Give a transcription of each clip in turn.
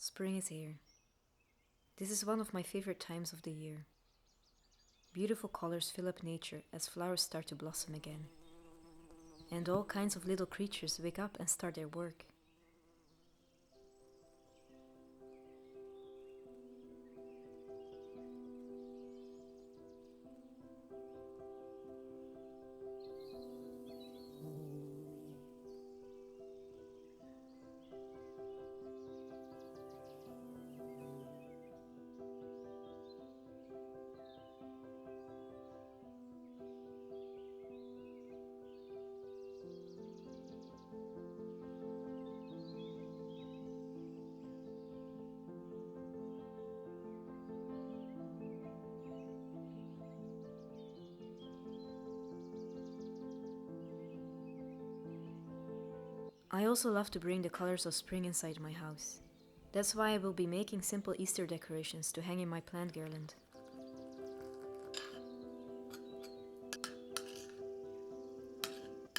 Spring is here. This is one of my favorite times of the year. Beautiful colors fill up nature as flowers start to blossom again. And all kinds of little creatures wake up and start their work. I also love to bring the colors of spring inside my house. That's why I will be making simple Easter decorations to hang in my plant garland.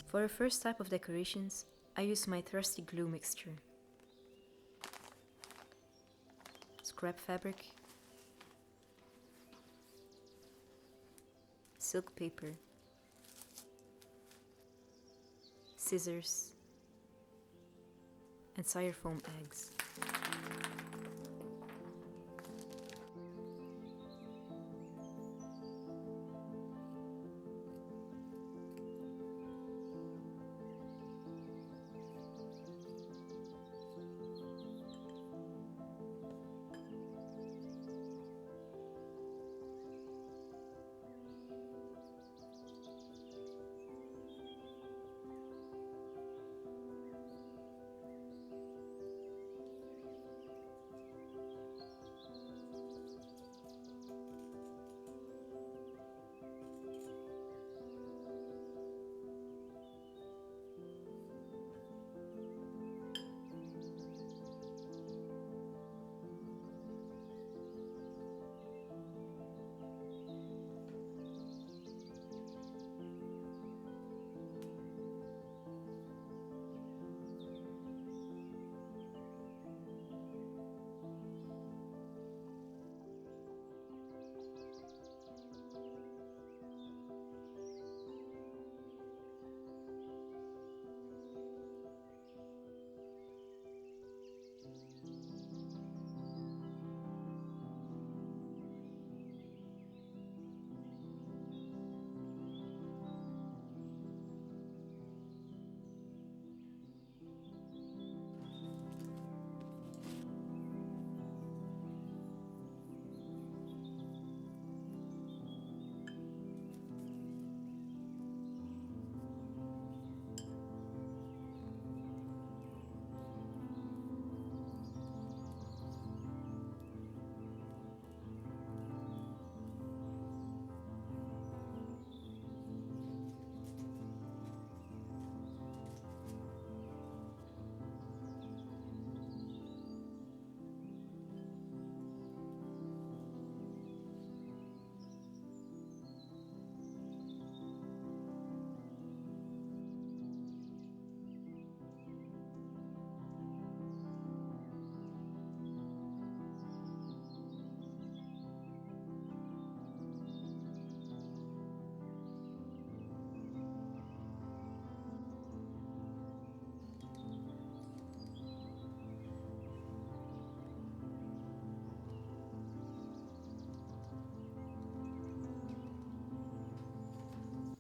For the first type of decorations, I use my trusty glue mixture. Scrap fabric, silk paper, scissors, and styrofoam eggs.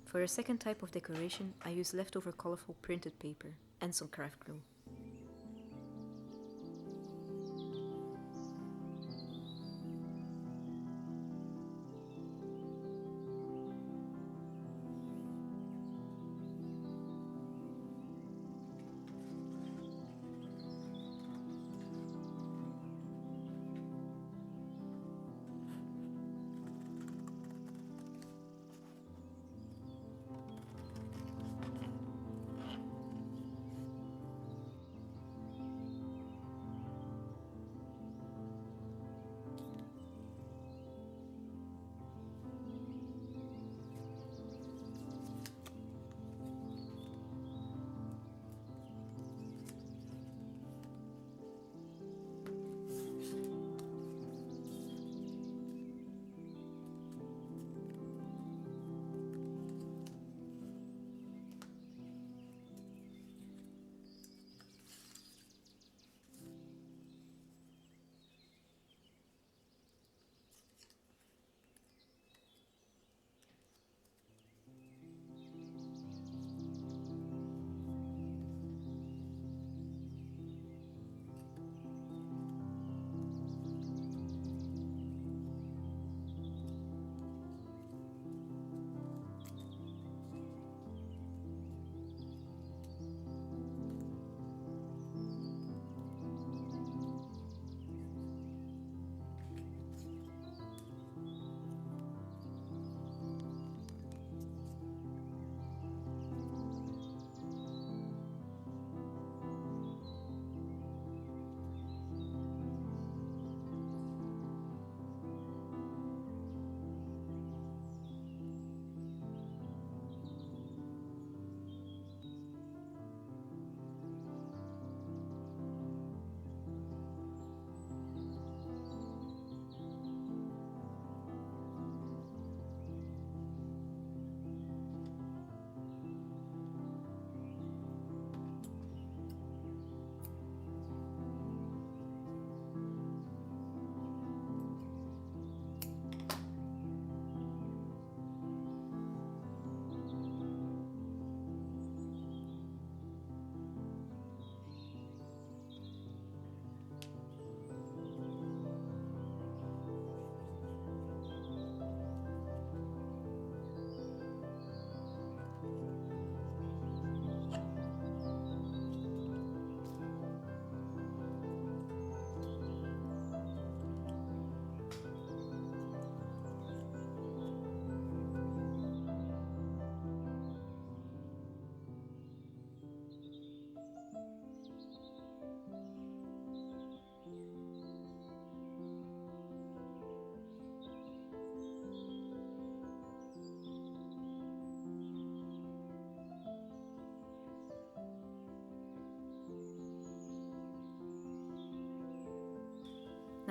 For a second type of decoration, I use leftover colorful printed paper and some craft glue.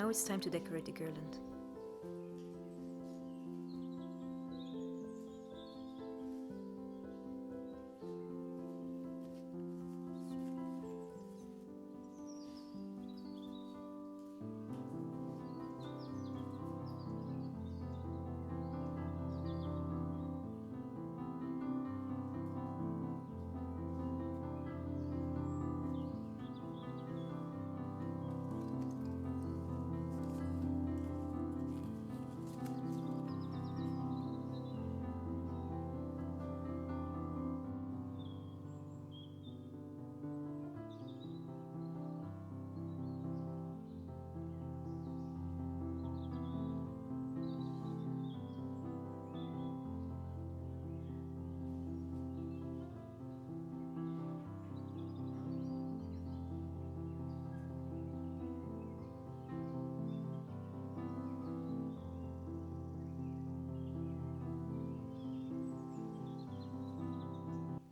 Now it's time to decorate the girland.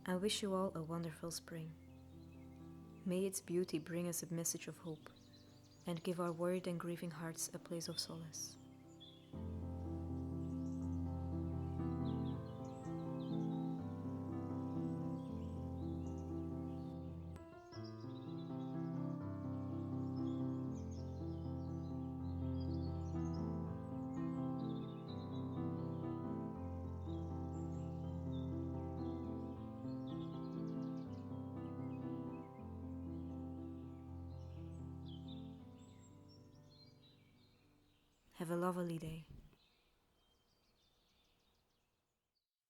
I wish you all a wonderful spring. May its beauty bring us a message of hope and give our worried and grieving hearts a place of solace. Have a lovely day.